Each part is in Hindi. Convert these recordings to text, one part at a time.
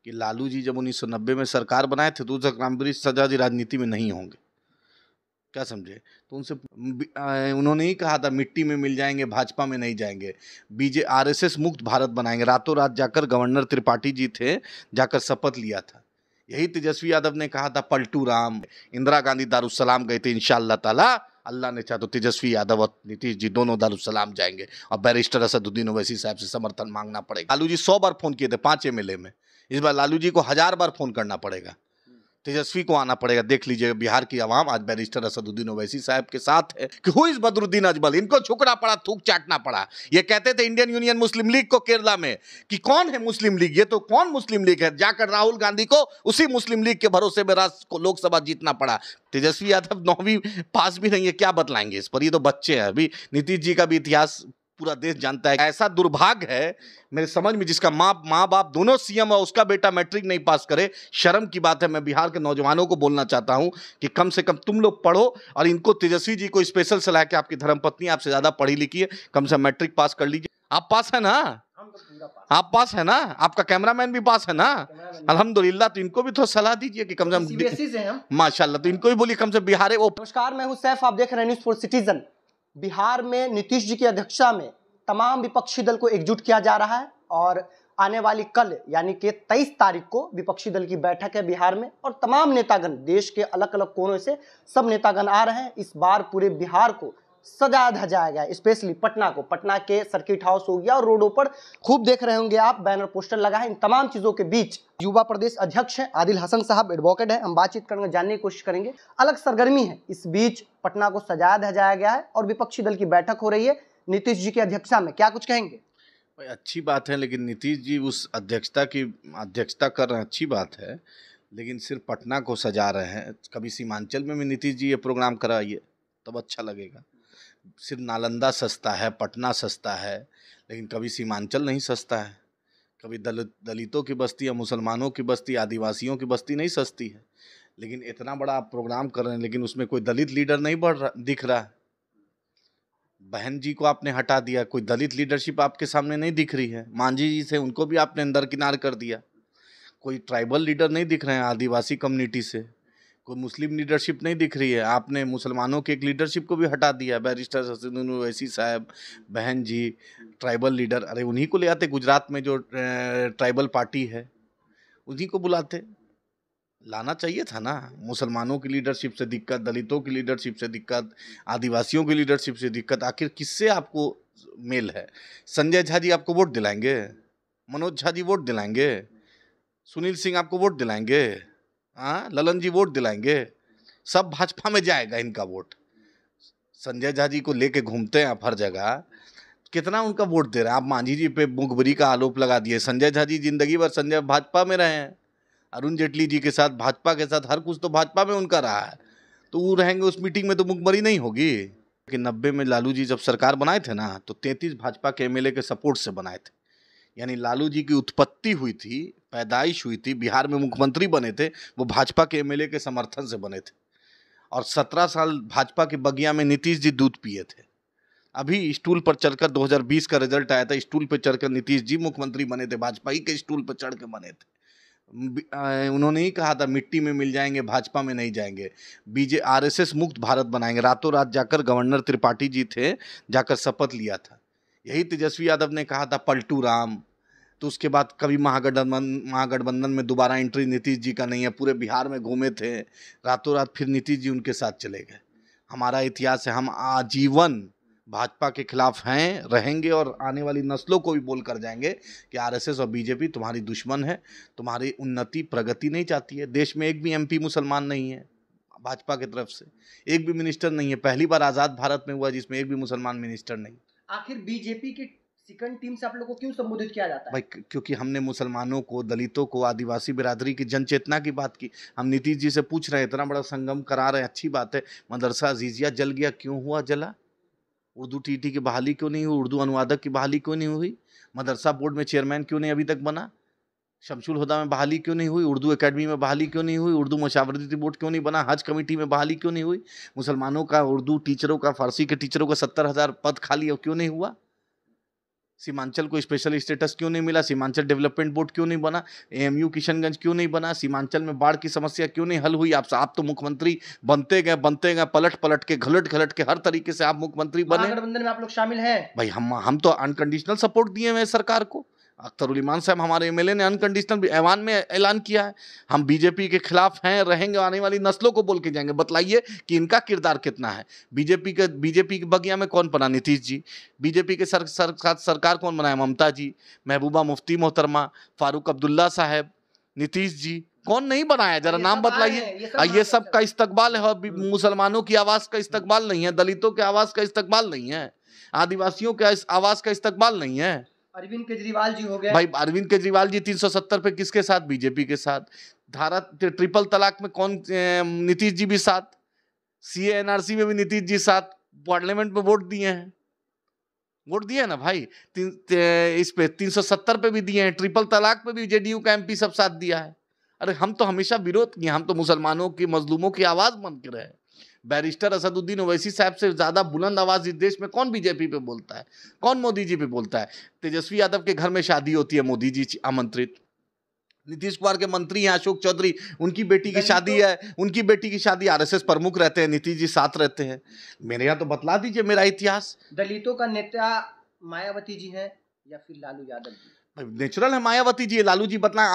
कि लालू जी जब 1990 में सरकार बनाए थे तो उस क्रांतिकारी सजा जी राजनीति में नहीं होंगे, क्या समझे। तो उनसे उन्होंने ही कहा था मिट्टी में मिल जाएंगे, भाजपा में नहीं जाएंगे, आरएसएस मुक्त भारत बनाएंगे। रातों रात जाकर गवर्नर त्रिपाठी जी थे, जाकर शपथ लिया था। यही तेजस्वी यादव ने कहा था पलटू राम। इंदिरा गांधी दारुसलाम गए थे, इंशाअल्लाह ताला अल्लाह ने चाहा तो तेजस्वी यादव और नीतीश जी दोनों दारुसलाम जाएंगे और बैरिस्टर असदुद्दीन ओवैसी साहब से समर्थन मांगना पड़ेगा। लालू जी 100 बार फोन किए थे 5 एमएलए में, इस बार लालू जी को 1000 बार फोन करना पड़ेगा, तेजस्वी को आना पड़ेगा। देख लीजिए बिहार की आवाम आज बैरिस्टर असदुद्दीन ओवैसी साहब के साथ है कि हु इज बदरुद्दीन अजमल। इनको झुकना पड़ा, थूक चाटना पड़ा। ये कहते थे इंडियन यूनियन मुस्लिम लीग को केरला में कि कौन है मुस्लिम लीग, ये तो कौन मुस्लिम लीग है। जाकर राहुल गांधी को उसी मुस्लिम लीग के भरोसे में लोकसभा जीतना पड़ा। तेजस्वी यादव 9वीं पास भी नहीं है, क्या बतलाएंगे इस पर। ये तो बच्चे हैं अभी। नीतीश जी का भी इतिहास पूरा देश जानता है। ऐसा दुर्भाग्य है मेरे समझ में, जिसका माँ बाप दोनों सीएम और उसका बेटा मैट्रिक नहीं पास करे। शर्म की बात है। मैं बिहार के नौजवानों को बोलना चाहता हूं कि कम से कम तुम लोग पढ़ो, और इनको तेजस्वी जी को स्पेशल सलाह कि आपकी धर्मपत्नी आपसे ज्यादा पढ़ी लिखी है, कम से कम मैट्रिक पास कर लीजिए। आप पास है ना? आप पास है ना? आपका कैमरामैन भी पास है ना? अल्हम्दुलिल्लाह। तो इनको भी थोड़ा सलाह दीजिए कि कम से कम सीबीएसई से हैं माशाल्लाह, तो इनको भी बोलिए कम से बिहार है वो। नमस्कार, मैं हूं सैफ, आप देख रहे हैं न्यूज़ फॉर सिटीजन। बिहार में नीतीश जी की अध्यक्षता में तमाम विपक्षी दल को एकजुट किया जा रहा है और आने वाली कल यानी कि 23 तारीख को विपक्षी दल की बैठक है बिहार में, और तमाम नेतागण देश के अलग अलग कोनों से सब नेतागण आ रहे हैं। इस बार पूरे बिहार को सजाया धजाया गया, स्पेशली पटना को। पटना के सर्किट हाउस हो गया और रोडों पर खूब देख रहे होंगे आप, बैनर पोस्टर लगा है। इन तमाम चीजों के बीच युवा प्रदेश अध्यक्ष हैं आदिल हसन साहब, एडवोकेट है। हम बातचीत करेंगे, जानने की कोशिश करेंगे। अलग सरगर्मी है। इस बीच पटना को सजाया धजाया गया है और विपक्षी दल की बैठक हो रही है नीतीश जी की अध्यक्षता में। क्या कुछ कहेंगे? भाई अच्छी बात है, लेकिन नीतीश जी उस अध्यक्षता कर रहे हैं, अच्छी बात है, लेकिन सिर्फ पटना को सजा रहे हैं। कभी सीमांचल में भी नीतीश जी ये प्रोग्राम कराइए तब अच्छा लगेगा। सिर्फ नालंदा सस्ता है, पटना सस्ता है, लेकिन कभी सीमांचल नहीं सस्ता है। कभी दलितों की बस्ती या मुसलमानों की बस्ती, आदिवासियों की बस्ती नहीं सस्ती है। लेकिन इतना बड़ा आप प्रोग्राम कर रहे हैं, लेकिन उसमें कोई दलित लीडर नहीं दिख रहा है। बहन जी को आपने हटा दिया, कोई दलित लीडरशिप आपके सामने नहीं दिख रही है। मांझी जी थे, उनको भी आपने अंदर किनार कर दिया। कोई ट्राइबल लीडर नहीं दिख रहे हैं आदिवासी कम्युनिटी से, कोई मुस्लिम लीडरशिप नहीं दिख रही है। आपने मुसलमानों के एक लीडरशिप को भी हटा दिया, बैरिस्टर असदुद्दीन ओवैसी साहब, बहन जी, ट्राइबल लीडर। अरे उन्हीं को ले आते, गुजरात में जो ट्राइबल पार्टी है उन्हीं को बुलाते, लाना चाहिए था ना। मुसलमानों की लीडरशिप से दिक्कत, दलितों की लीडरशिप से दिक्कत, आदिवासियों की लीडरशिप से दिक्कत। आखिर किससे आपको मेल है? संजय झा जी आपको वोट दिलाएंगे? मनोज झा जी वोट दिलाएंगे? सुनील सिंह आपको वोट दिलाएंगे? हाँ, ललन जी वोट दिलाएंगे? सब भाजपा में जाएगा इनका वोट। संजय झा जी को लेके घूमते हैं आप हर जगह, कितना उनका वोट दे रहे हैं आप? मांझी जी पे मुखबिरी का आरोप लगा दिए। संजय झा जी जिंदगी भर संजय भाजपा में रहे हैं, अरुण जेटली जी के साथ, भाजपा के साथ, हर कुछ तो भाजपा में उनका रहा है। तो वो रहेंगे उस मीटिंग में तो मुखबरी नहीं होगी। कि 90 में लालू जी जब सरकार बनाए थे ना, तो 33 भाजपा के एमएलए के सपोर्ट से बनाए थे। यानी लालू जी की उत्पत्ति हुई थी, पैदाइश हुई थी, बिहार में मुख्यमंत्री बने थे, वो भाजपा के एमएलए के समर्थन से बने थे। और 17 साल भाजपा की बगिया में नीतीश जी दूध पिए थे। अभी स्टूल पर चढ़कर 2020 का रिजल्ट आया था, स्टूल पर चढ़कर नीतीश जी मुख्यमंत्री बने थे, भाजपा ही के स्टूल पर चढ़ के बने थे। उन्होंने ही कहा था मिट्टी में मिल जाएंगे, भाजपा में नहीं जाएंगे, आरएसएस मुक्त भारत बनाएंगे। रातों रात जाकर गवर्नर त्रिपाठी जी थे, जाकर शपथ लिया था। यही तेजस्वी यादव ने कहा था पलटू राम। तो उसके बाद कभी महागठबंधन में दोबारा एंट्री नीतीश जी का नहीं है। पूरे बिहार में घूमे थे, रातों रात फिर नीतीश जी उनके साथ चले गए। हमारा इतिहास है, हम आजीवन भाजपा के खिलाफ हैं, रहेंगे, और आने वाली नस्लों को भी बोल कर जाएंगे कि आरएसएस और बीजेपी तुम्हारी दुश्मन है, तुम्हारी उन्नति प्रगति नहीं चाहती है। देश में एक भी एमपी मुसलमान नहीं है भाजपा की तरफ से, एक भी मिनिस्टर नहीं है। पहली बार आज़ाद भारत में हुआ जिसमें एक भी मुसलमान मिनिस्टर नहीं। आखिर बीजेपी की सेकंड टीम से आप लोगों को क्यों संबोधित किया जाता है? भाई क्योंकि हमने मुसलमानों को, दलितों को, आदिवासी बिरादरी की जन चेतना की बात की। हम नीतीश जी से पूछ रहे हैं, इतना बड़ा संगम करा रहे हैं, अच्छी बात है। मदरसा अजीजिया जल गया, क्यों हुआ जला? उर्दू टीटी की बहाली क्यों नहीं हुई? उर्दू अनुवादक की बहाली क्यों नहीं हुई? मदरसा बोर्ड में चेयरमैन क्यों नहीं अभी तक बना? शमशुल हुदा में बहाली क्यों नहीं हुई? उर्दू एकेडमी में बहाली क्यों नहीं हुई? उर्दू मशावरती बोर्ड क्यों नहीं बना? हज कमेटी में बहाली क्यों नहीं हुई? मुसलमानों का, उर्दू टीचरों का, फारसी के टीचरों का 70,000 पद खाली क्यों नहीं हुआ? सीमांचल को स्पेशल स्टेटस क्यों नहीं मिला? सीमांचल डेवलपमेंट बोर्ड क्यों नहीं बना? एएमयू किशनगंज क्यों नहीं बना? सीमांचल में बाढ़ की समस्या क्यों नहीं हल हुई? आप तो मुख्यमंत्री बनते गए, पलट पलट के, घलट के, हर तरीके से आप मुख्यमंत्री बने। महागठबंधन में आप लोग शामिल हैं भाई, हम तो अनकंडीशनल सपोर्ट दिए हुए सरकार को। अख्तर उल ईमान साहब हमारे एमएलए ने अनकंडीशनल ऐवान में ऐलान किया है, हम बीजेपी के खिलाफ हैं, रहेंगे, आने वाली नस्लों को बोल के जाएंगे। बतलाइए कि इनका किरदार कितना है। बीजेपी के बगिया में कौन बना? नीतीश जी। बीजेपी के सरकार कौन बनाया? ममता जी, महबूबा मुफ्ती मोहतरमा, फारूक अब्दुल्ला साहब, नीतीश जी। कौन नहीं बनाया? जरा नाम बतलाइए। ये सब का इस्तकबाल है, और मुसलमानों की आवाज का इस्तकबाल नहीं है, दलितों के आवाज का इस्तकबाल नहीं है, आदिवासियों के आवाज का इस्तकबाल नहीं है। अरविंद केजरीवाल जी हो गए भाई, अरविंद केजरीवाल जी 370 पे किसके साथ? बीजेपी के साथ। धारा ट्रिपल तलाक में कौन? नीतीश जी भी साथ। सीए एनआरसी में भी नीतीश जी साथ। पार्लियामेंट में वोट दिए हैं ना भाई। इस पे 370 पे भी दिए हैं, ट्रिपल तलाक पे भी जेडीयू का एमपी सब साथ दिया है। अरे हम तो हमेशा विरोध किए, हम तो मुसलमानों की, मजलूमों की आवाज बन के रहे। बैरिस्टर असदुद्दीन ओवैसी साहब से ज्यादा बुलंद आवाज इस देश में कौन बीजेपी पे बोलता है? कौन मोदी जी पे बोलता है? तेजस्वी यादव के घर में शादी होती है, मोदी जी आमंत्रित। नीतीश कुमार के मंत्री हैं अशोक चौधरी, उनकी बेटी की शादी है, उनकी बेटी की शादी आरएसएस प्रमुख रहते हैं, नीतीश जी साथ रहते हैं। मेरे यहाँ तो बतला दीजिए मेरा इतिहास। दलितों का नेता मायावती जी हैं या फिर लालू यादव जी? नेचुरल है मायावती जी। लालू जी बतलाएं।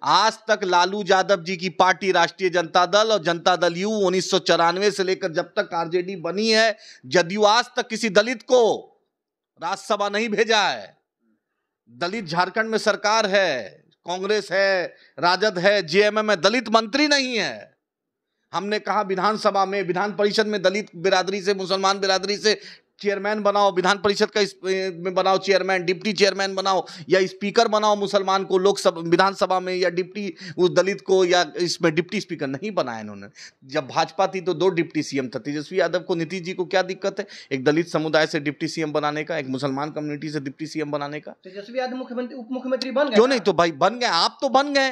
आज तक लालू यादव जी की पार्टी राष्ट्रीय जनता दल और जनता दल यू 1994 से लेकर जब तक आरजेडी बनी है, जदयू आज तक किसी दलित को राज्यसभा नहीं भेजा है। दलित झारखंड में सरकार है, कांग्रेस है, राजद है, जेएमएम है, दलित मंत्री नहीं है। हमने कहा विधानसभा में, विधान परिषद में दलित बिरादरी से, मुसलमान बिरादरी से चेयरमैन बनाओ, विधान परिषद का में बनाओ चेयरमैन, डिप्टी चेयरमैन बनाओ, या स्पीकर बनाओ मुसलमान को लोकसभा विधानसभा में, या डिप्टी उस दलित को, या इसमें डिप्टी स्पीकर नहीं बनाया इन्होंने। जब भाजपा थी तो 2 डिप्टी सीएम था। तेजस्वी यादव को, नीतीश जी को क्या दिक्कत है एक दलित समुदाय से डिप्टी सीएम बनाने का, एक मुसलमान कम्युनिटी से डिप्टी सीएम बनाने का? तेजस्वी यादव मुख्यमंत्री, उप मुख्यमंत्री बन गए। क्यों नहीं? तो भाई बन गए, आप तो बन गए,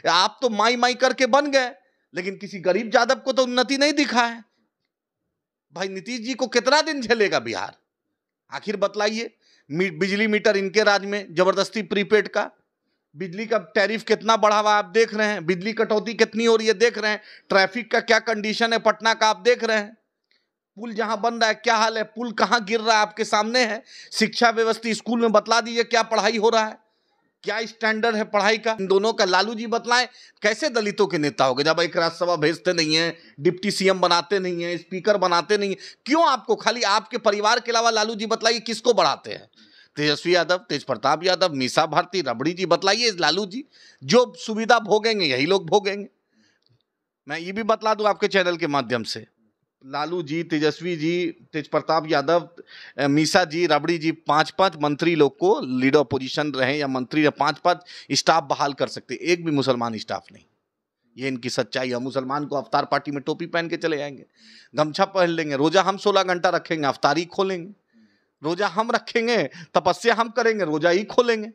आप तो माई करके बन गए, लेकिन किसी गरीब यादव को तो उन्नति नहीं दिखा है। भाई, नीतीश जी को कितना दिन झेलेगा बिहार? आखिर बतलाइए। बिजली मीटर इनके राज में, जबरदस्ती प्रीपेड का, बिजली का टैरिफ कितना बढ़ा हुआ आप देख रहे हैं, बिजली कटौती कितनी हो रही है देख रहे हैं, ट्रैफिक का क्या कंडीशन है पटना का आप देख रहे हैं, पुल जहां बन रहा है क्या हाल है, पुल कहां गिर रहा है आपके सामने है। शिक्षा व्यवस्था, स्कूल में बतला दीजिए क्या पढ़ाई हो रहा है, क्या स्टैंडर्ड है पढ़ाई का, इन दोनों का। लालू जी बतलाएं कैसे दलितों के नेता हो गए जब एक राज्यसभा भेजते नहीं है, डिप्टी सीएम बनाते नहीं है, स्पीकर बनाते नहीं है? क्यों आपको, खाली आपके परिवार के अलावा लालू जी बतलाइए किसको बढ़ाते हैं? तेजस्वी यादव, तेज प्रताप यादव, मीसा भारती, रबड़ी जी, बतलाइए। लालू जी जो सुविधा भोगेंगे यही लोग भोगेंगे। मैं ये भी बतला दूं आपके चैनल के माध्यम से, लालू जी, तेजस्वी जी, तेज प्रताप यादव, मीसा जी, रबड़ी जी, 5-5 मंत्री लोग को लीडर पोजीशन रहे या मंत्री 5-5 स्टाफ बहाल कर सकते, एक भी मुसलमान स्टाफ नहीं। ये इनकी सच्चाई है। मुसलमान को अवतार पार्टी में टोपी पहन के चले जाएंगे, गमछा पहन लेंगे, रोजा हम 16 घंटा रखेंगे, अवतारी खोलेंगे। रोजा हम रखेंगे, तपस्या हम करेंगे, रोजा ही खोलेंगे।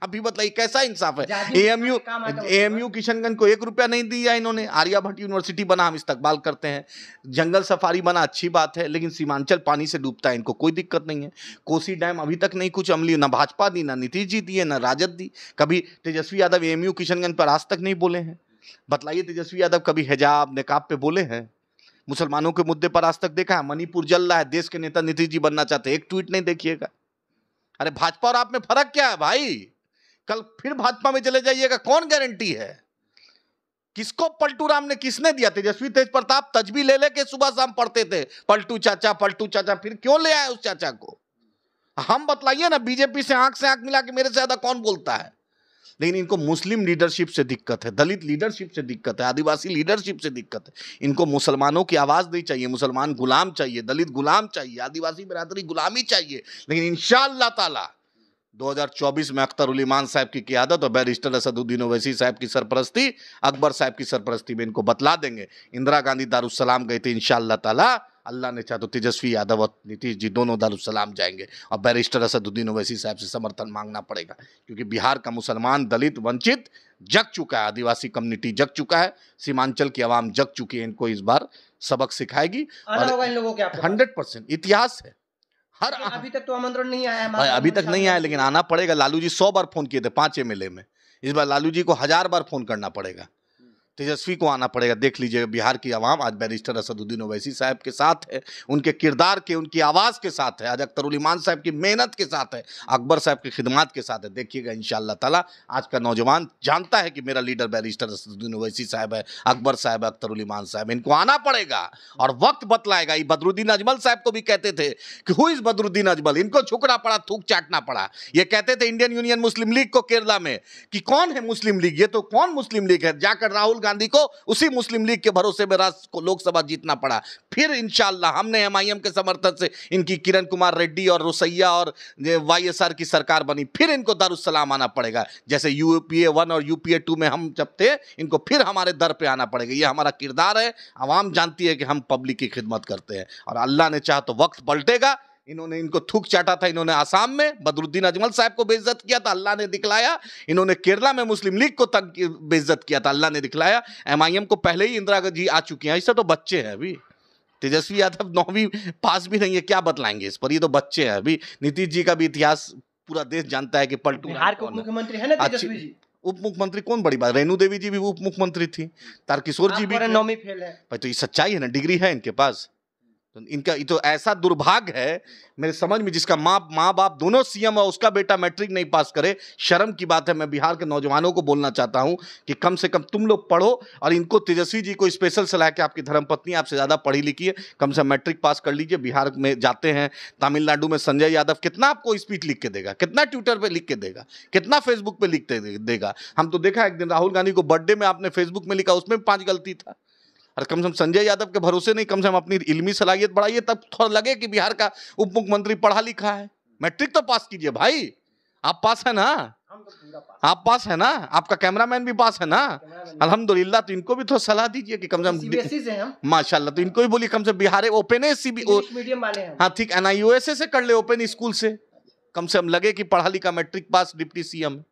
अभी बताइए कैसा इंसाफ है? एएमयू किशनगंज को 1 रुपया नहीं दिया इन्होंने। आर्यभट्ट यूनिवर्सिटी बना, हम इस्तकबाल करते हैं। जंगल सफारी बना, अच्छी बात है, लेकिन सीमांचल पानी से डूबता है, इनको कोई दिक्कत नहीं है। कोसी डैम अभी तक नहीं कुछ अमली, ना भाजपा दी, ना नीतीश जी दिए, ना राजद दी। कभी तेजस्वी यादव एएमयू किशनगंज पर आज तक नहीं बोले हैं। बतलाइए तेजस्वी यादव कभी हिजाब निकाब पे बोले हैं? मुसलमानों के मुद्दे पर आज तक देखा है? मणिपुर जल रहा है, देश के नेता नीतीश जी बनना चाहते हैं, एक ट्वीट नहीं देखिएगा। अरे भाजपा और आप में फर्क क्या है भाई? कल फिर भाजपा में चले जाइएगा, कौन गारंटी है? किसको पलटू राम ने किसने दिया? तेजस्वी तेज प्रताप तजबी ले लेके सुबह शाम पढ़ते थे, पलटू चाचा पलटू चाचा, फिर क्यों ले आए उस चाचा को? हम बतलाइए ना, बीजेपी से आंख मिला के मेरे से ज्यादा कौन बोलता है? लेकिन इनको मुस्लिम लीडरशिप से दिक्कत है, दलित लीडरशिप से दिक्कत है, आदिवासी लीडरशिप से दिक्कत है। इनको मुसलमानों की आवाज नहीं चाहिए, मुसलमान गुलाम चाहिए, दलित गुलाम चाहिए, आदिवासी बिरादरी गुलामी चाहिए। लेकिन इंशाअल्लाह ताला 2024 में अख्तर उल ईमान साहब की क़ियादत और बैरिस्टर असदुद्दीन ओवैसी साहब की सरपरस्ती, अकबर साहब की सरपरस्ती में इनको बतला देंगे। इंदिरा गांधी दारुस्सलाम गए थे, इंशाअल्लाह ताला अल्लाह ने चाहा तो तेजस्वी यादव और नीतीश जी दोनों दारुस्सलाम जाएंगे और बैरिस्टर असदुद्दीन ओवैसी साहब से समर्थन मांगना पड़ेगा, क्योंकि बिहार का मुसलमान, दलित, वंचित जग चुका है, आदिवासी कम्युनिटी जग चुका है, सीमांचल की आवाम जग चुकी है। इनको इस बार सबक सिखाएगी और 100% इतिहास है। लेकिन अभी तक तो आमंत्रण नहीं आया है भाई, अभी तक नहीं आया, लेकिन आना पड़ेगा। लालू जी 100 बार फोन किए थे 5 MLA में, इस बार लालू जी को 1000 बार फोन करना पड़ेगा। तेजस्वी को आना पड़ेगा। देख लीजिए बिहार की आवाम आज बैरिस्टर असदुद्दीन ओवैसी साहब के साथ है, उनके किरदार के, उनकी आवाज़ के साथ है, आज अख्तर ईमान साहब की मेहनत के साथ है, अकबर साहब की खिदमत के साथ है। देखिएगा इंशाअल्लाह ताला आज का नौजवान जानता है कि मेरा लीडर बैरिस्टर असदुद्दीन ओवैसी साहब है, अकबर साहब है, अख्तर ईमान साहब, इनको आना पड़ेगा और वक्त बतलाएगा। ये बदरुद्दीन अजमल साहब को भी कहते थे कि हु इज बदरुद्दीन अजमल, इनको झुकना पड़ा, थूक चाटना पड़ा। ये कहते थे इंडियन यूनियन मुस्लिम लीग को केरला में कि कौन है मुस्लिम लीग, ये तो कौन मुस्लिम लीग है। जाकर राहुल गांधी को उसी मुस्लिम लीग के भरोसे में राष्ट्र को लोकसभा जीतना पड़ा। फिर इंशाअल्लाह हमने MIM के समर्थन से इनकी किरण कुमार रेड्डी और रोसैया और YSR की सरकार बनी, फिर इनको दारुस्सलाम आना पड़ेगा। जैसे UPA 1 और UPA 2 में हम जब थे, इनको फिर हमारे दर पे आना पड़ेगा। ये हमारा किरदार है, आवाम जानती है कि हम पब्लिक की खिदमत करते हैं और अल्लाह ने चाहा तो वक्त पलटेगा। इन्होंने इनको थूक चाटा था, इन्होंने आसाम में बदरुद्दीन अजमल साहब को बेइज्जत किया था, अल्लाह ने दिखलाया। इन्होंने केरला में मुस्लिम लीग को तक बेइज्जत किया था, अल्लाह ने दिखलाया। MIM को पहले ही इंदिरा गांधी आ चुकी हैं, इससे तो बच्चे हैं अभी। तेजस्वी यादव 9वीं पास भी नहीं है, क्या बतलाएंगे इस पर, ये तो बच्चे हैं अभी। नीतीश जी का भी इतिहास पूरा देश जानता है कि पलटू बिहार के उप मुख्यमंत्री है ना तेजस्वी जी। उप मुख्यमंत्री कौन बड़ी बात, रेणु देवी जी भी उप मुख्यमंत्री थी, तारकिशोर जी भी। 9वीं फेल है भाई, तो ये सच्चाई है ना, डिग्री है इनके पास। तो इनका ये तो ऐसा दुर्भाग्य है मेरे समझ में, जिसका माँ बाप दोनों CM और उसका बेटा मैट्रिक नहीं पास करे, शर्म की बात है। मैं बिहार के नौजवानों को बोलना चाहता हूं कि कम से कम तुम लोग पढ़ो, और इनको तेजस्वी जी को स्पेशल सलाह कि आपकी धर्मपत्नी आपसे ज़्यादा पढ़ी लिखी है, कम से कम मैट्रिक पास कर लीजिए। बिहार में जाते हैं, तमिलनाडु में संजय यादव कितना आपको स्पीच लिख के देगा, कितना ट्विटर पर लिख के देगा, कितना फेसबुक पर लिख के देगा। हम तो देखा एक दिन राहुल गांधी को बर्थडे में आपने फेसबुक में लिखा, उसमें 5 गलती था। और कम से कम संजय यादव के भरोसे नहीं, कम से कम अपनी इल्मी सलाहियत बढ़ाइए, तब थोड़ा लगे कि बिहार का उप मुख्यमंत्री पढ़ा लिखा है। मैट्रिक तो पास कीजिए भाई, आप पास है ना, आप पास है ना, आपका कैमरामैन भी पास है ना, अल्हम्दुलिल्लाह। तो इनको भी थोड़ा सलाह दीजिए कि कम से कम माशाल्लाह, तो इनको भी बोलिए कम से बिहार ओपन मीडियम वाले हैं, हाँ ठीक, NIOSA से कर ले, ओपन स्कूल से, कम से कम लगे कि पढ़ा लिखा, मैट्रिक पास डिप्टी CM।